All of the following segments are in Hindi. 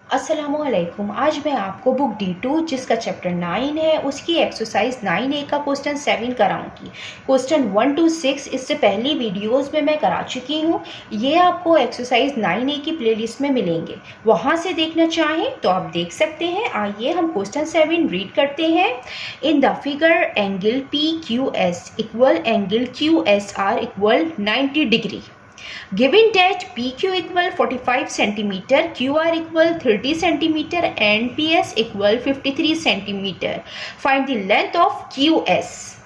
अस्सलामुअलैकुम। आज मैं आपको बुक D2 जिसका चैप्टर 9 है उसकी एक्सरसाइज 9A का क्वेश्चन 7 कराऊंगी। क्वेश्चन 1 to 6 इससे पहली वीडियोस में मैं करा चुकी हूँ। ये आपको एक्सरसाइज 9A की प्लेलिस्ट में मिलेंगे, वहाँ से देखना चाहें तो आप देख सकते हैं। आइए हम क्वेश्चन 7 रीड करते हैं। In the figure angle PQS equal angle QSR equal 90 degree. Given that PQ equal 45 centimeter, QR equal 30 centimeter and PS equal 53 centimeter. Find the length of QS.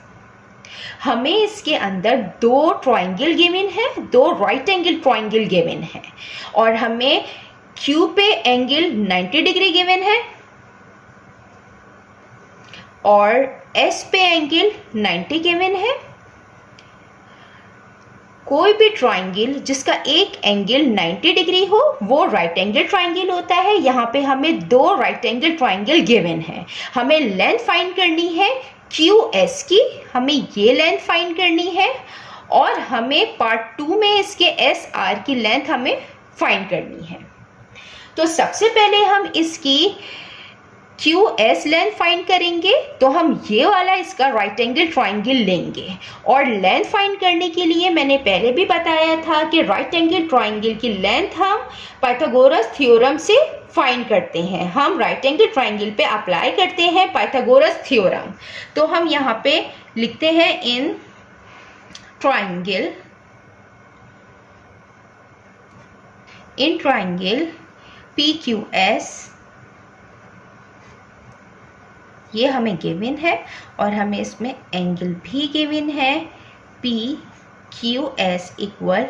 हमें इसके अंदर दो ट्राइंगल गिवन है, दो राइट एंगल ट्राइंगल गिवन है और हमें Q पे एंगल 90 डिग्री गिवन है और S पे एंगल 90 गिवन है। कोई भी ट्राइंगल जिसका एक एंगल 90 डिग्री हो वो राइट एंगल ट्राइंगल होता है। यहाँ पे हमें दो राइट एंगल ट्राइंगल गिवन है। हमें लेंथ फाइंड करनी है QS की, हमें ये लेंथ फाइंड करनी है और हमें पार्ट 2 में इसके SR की लेंथ हमें फाइंड करनी है। तो सबसे पहले हम इसकी QS लेंथ फाइंड करेंगे, तो हम ये वाला इसका राइट एंगल ट्राइंगल लेंगे और लेंथ फाइंड करने के लिए मैंने पहले भी बताया था कि राइट एंगल ट्राइंगल की लेंथ हम पाइथागोरस थ्योरम से फाइंड करते हैं। हम राइट एंगल ट्राइंगल पे अप्लाई करते हैं पाइथागोरस थ्योरम। तो हम यहाँ पे लिखते हैं इन ट्राइंगल PQS, ये हमें गिवन है और हमें इसमें एंगल भी गिवन है PQS इक्वल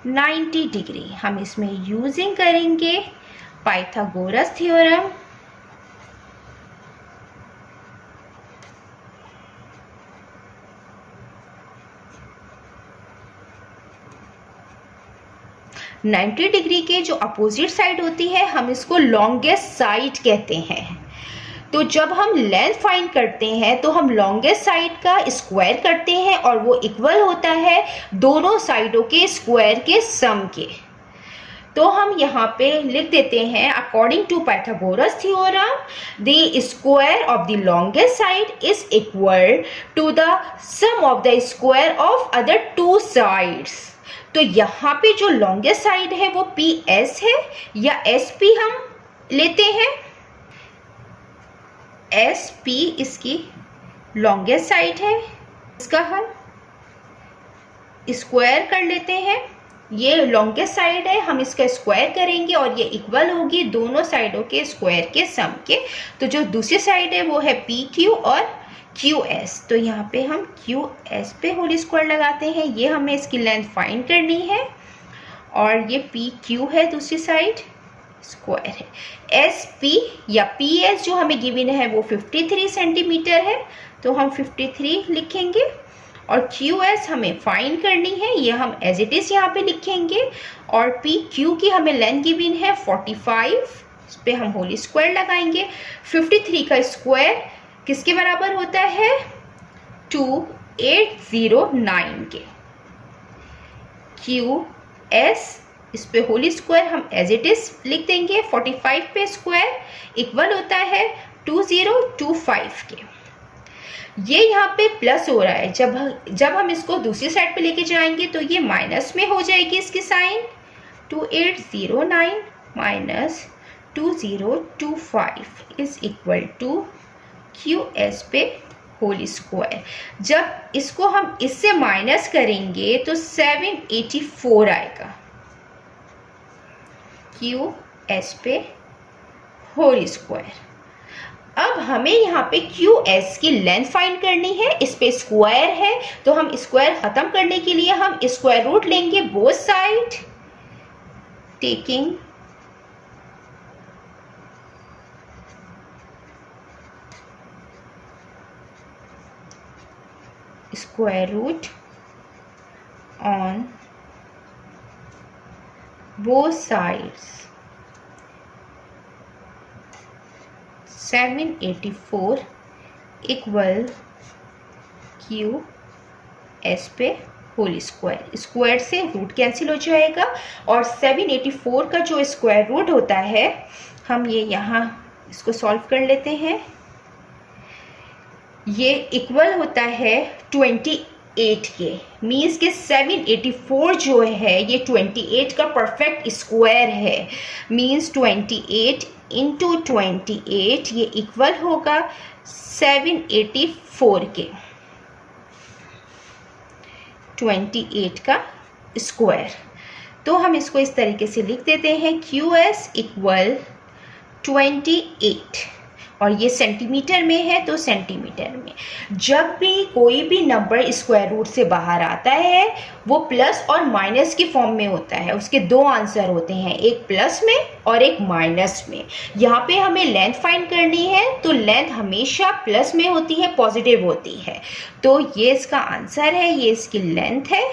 90 डिग्री। हम इसमें यूजिंग करेंगे पाइथागोरस थ्योरम। नाइन्टी डिग्री के जो अपोजिट साइड होती है हम इसको लॉन्गेस्ट साइड कहते हैं। तो जब हम लेंथ फाइंड करते हैं तो हम लॉन्गेस्ट साइड का स्क्वायर करते हैं और वो इक्वल होता है दोनों साइडों के स्क्वायर के सम के। तो हम यहाँ पे लिख देते हैं according to Pythagoras theorem the square of the longest side is equal to the sum of the square of other two sides. तो यहाँ पे जो लॉन्गेस्ट साइड है वो PS है या SP हम लेते हैं। SP इसकी लॉन्गेस्ट साइड है, इसका हम स्क्वायर कर लेते हैं। ये लॉन्गेस्ट साइड है, हम इसका स्क्वायर करेंगे और ये इक्वल होगी दोनों साइडों के स्क्वायर के सम के। तो जो दूसरी साइड है वो है PQ और QS। तो यहाँ पे हम QS पे होल स्क्वायर लगाते हैं। ये हमें इसकी लेंथ फाइंड करनी है और ये PQ है दूसरी साइड, स्क्वायर है। SP या PS जो हमें गिवन है वो 53 सेंटीमीटर है, तो हम 53 लिखेंगे और QS हमें फाइंड करनी है, ये हम एज इट इज यहाँ पे लिखेंगे। और PQ की हमें लेंथ गिवन है 45, इस पे हम होल स्क्वायर लगाएंगे। 53 का स्क्वायर किसके बराबर होता है 2809 के। QS इस पे होल स्क्वायर हम एज इट इज लिख देंगे। 45 पे स्क्वायर इक्वल होता है 2025 के। ये यहाँ पे प्लस हो रहा है, जब हम इसको दूसरी साइड पे लेके जाएंगे तो ये माइनस में हो जाएगी इसकी sign. 2809 minus 2025 is equal to QS पे होल स्क्वायर। जब इसको हम इससे माइनस करेंगे तो 784 आएगा QS पे होल स्क्वायर। अब हमें यहाँ पे QS की लेंथ फाइंड करनी है, इस पे स्क्वायर है तो हम स्क्वायर खत्म करने के लिए हम स्क्वायर रूट लेंगे both side, taking square root on both sides। 784 इक्वल QS पे होल स्क्वायर। स्क्वायर से रूट कैंसिल हो जाएगा और 784 का जो स्क्वायर रूट होता है हम ये यहाँ इसको सॉल्व कर लेते हैं। ये इक्वल होता है 28 के, मीन्स के 784 जो है ये 28 का परफेक्ट स्क्वायर है। मीन्स 28 इंटू 28 ये इक्वल होगा 784 के, 28 का स्क्वायर। तो हम इसको इस तरीके से लिख देते हैं QS इक्वल 28, और ये सेंटीमीटर में है तो सेंटीमीटर में। जब भी कोई भी नंबर स्क्वायर रूट से बाहर आता है वो प्लस और माइनस की फॉर्म में होता है। उसके दो आंसर होते हैं, एक प्लस में और एक माइनस में। यहाँ पे हमें लेंथ फाइंड करनी है तो लेंथ हमेशा प्लस में होती है, पॉजिटिव होती है। तो ये इसका आंसर है, ये इसकी लेंथ है।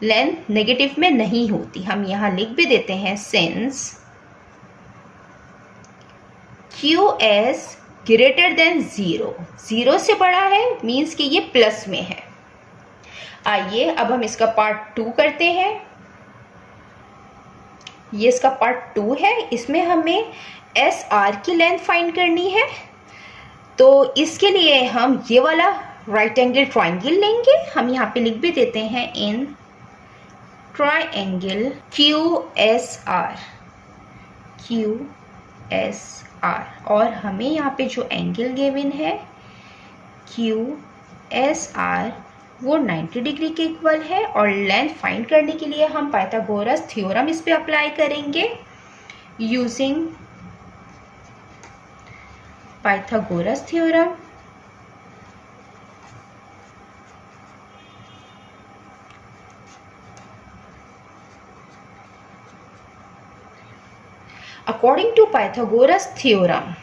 लेंथ नेगेटिव में नहीं होती। हम यहाँ लिख भी देते हैं सिंस QS ग्रेटर देन 0, 0 से बड़ा है, मीन्स कि ये प्लस में है। आइए अब हम इसका पार्ट 2 करते हैं। ये इसका पार्ट 2 है, इसमें हमें SR की लेंथ फाइंड करनी है। तो इसके लिए हम ये वाला राइट एंगल ट्राइंगल लेंगे। हम यहाँ पे लिख भी देते हैं इन ट्राइंगल QSR, और हमें यहाँ पे जो एंगल गिवन है QSR वो 90 डिग्री के इक्वल है। और लेंथ फाइंड करने के लिए हम पाइथागोरस थ्योरम इस पे अप्लाई करेंगे using Pythagoras theorem. According to Pythagoras theorem,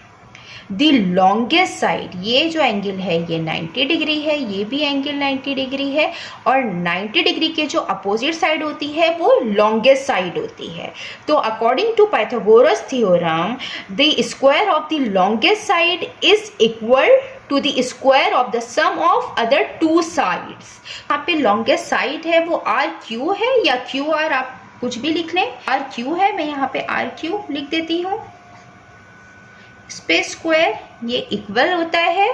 the longest side, ये जो एंगल है ये 90 डिग्री है, ये भी एंगल 90 डिग्री है, और 90 डिग्री के जो अपोजिट साइड होती है वो लॉन्गेस्ट साइड होती है। तो according to Pythagoras theorem the square of the longest side is equal to the square of the sum of other two sides. यहाँ पे लॉन्गेस्ट साइड है वो RQ है या QR, आप कुछ भी लिख लें। RQ है, मैं यहाँ पे RQ लिख देती हूँ। स्पेस स्क्वायर ये इक्वल होता है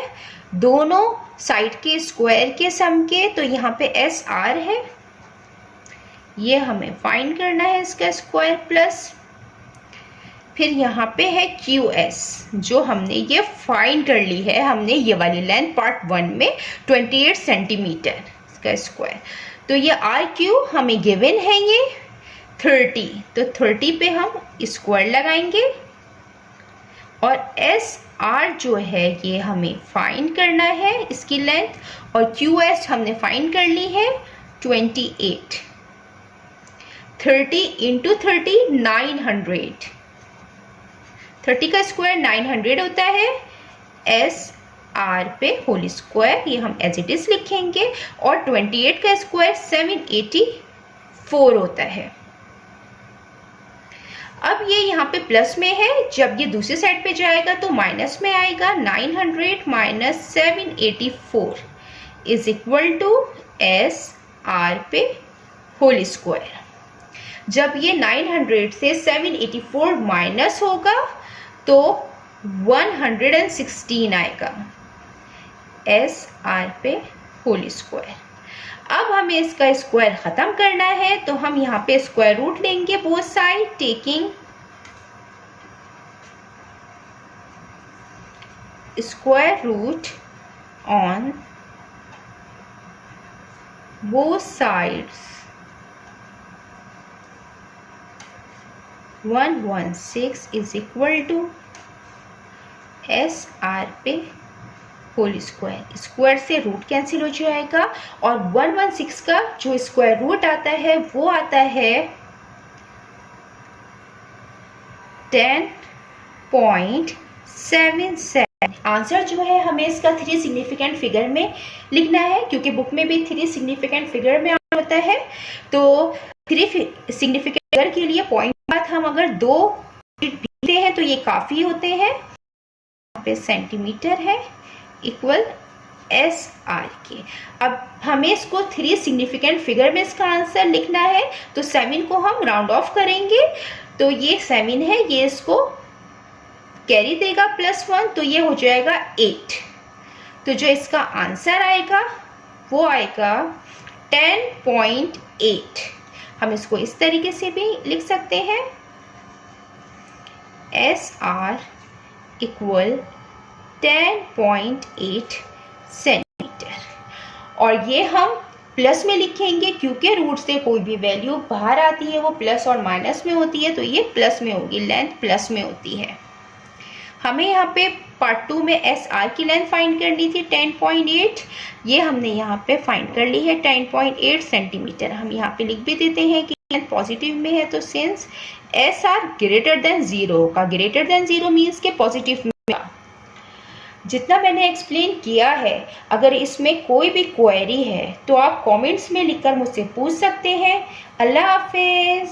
दोनों साइड के स्क्वायर के सम के। तो यहाँ पे SR है, ये हमें फाइंड करना है इसका स्क्वायर प्लस। फिर यहाँ पे है QS जो हमने ये फाइंड कर ली है, हमने ये वाली लेंथ पार्ट 1 में 28 सेंटीमीटर इसका स्क्वायर। तो ये RQ हमें गिवन है ये 30, तो 30 पे हम स्क्वायर लगाएंगे। और SR जो है ये हमें फाइंड करना है इसकी लेंथ, और QS हमने फाइंड कर ली है 28। 30 इंटू 30 900, 30 का स्क्वायर 900 होता है। SR पे होल स्क्वायर ये हम एज इट इज लिखेंगे, और 28 का स्क्वायर 784 होता है। अब ये यहाँ पे प्लस में है, जब ये दूसरी साइड पे जाएगा तो माइनस में आएगा। 900 minus 784 is equal to SR पे होल स्क्वायर। जब ये 900 से 784 माइनस होगा तो 116 आएगा SR पे होल स्क्वायर। अब हमें इसका स्क्वायर खत्म करना है, तो हम यहाँ पे स्क्वायर रूट लेंगे both side, taking square root on both sides. 116 is equal to SR पे होल स्क्वायर। स्क्वायर से रूट कैंसिल हो जाएगा, और 116 का जो स्क्वायर रूट आता है वो आता है 10.77। आंसर जो है हमें इसका 3 सिग्निफिकेंट फिगर में लिखना है, क्योंकि बुक में भी 3 सिग्निफिकेंट फिगर में होता है। तो 3 सिग्निफिकेंट फिगर के लिए पॉइंट बाद हम अगर 2 लिखते हैं तो ये काफ़ी होते हैं। यहाँ पे सेंटीमीटर है इक्वल SR के। अब हमें इसको 3 सिग्निफिकेंट फिगर में इसका आंसर लिखना है, तो 7 को हम राउंड ऑफ करेंगे। तो ये 7 है, ये इसको कैरी देगा +1, तो ये हो जाएगा 8। तो जो इसका आंसर आएगा वो आएगा 10.8। हम इसको इस तरीके से भी लिख सकते हैं, SR = 10.8 सेंटीमीटर। और ये हम प्लस में लिखेंगे क्योंकि रूट से कोई भी वैल्यू बाहर आती है वो प्लस और माइनस में होती है, तो ये प्लस में होगी, लेंथ प्लस में होती है। हमें यहाँ पे पार्ट 2 में SR की लेंथ फाइंड करनी थी 10.8, ये हमने यहाँ पे फाइंड कर ली है 10.8 सेंटीमीटर। हम यहाँ पे लिख भी देते हैं कि लेंथ पॉजिटिव में है, तो सिंस SR > 0 होगा, > 0 मीन्स के पॉजिटिव में। जितना मैंने एक्सप्लेन किया है, अगर इसमें कोई भी क्वेरी है तो आप कमेंट्स में लिखकर मुझसे पूछ सकते हैं। अल्लाह हाफिज़।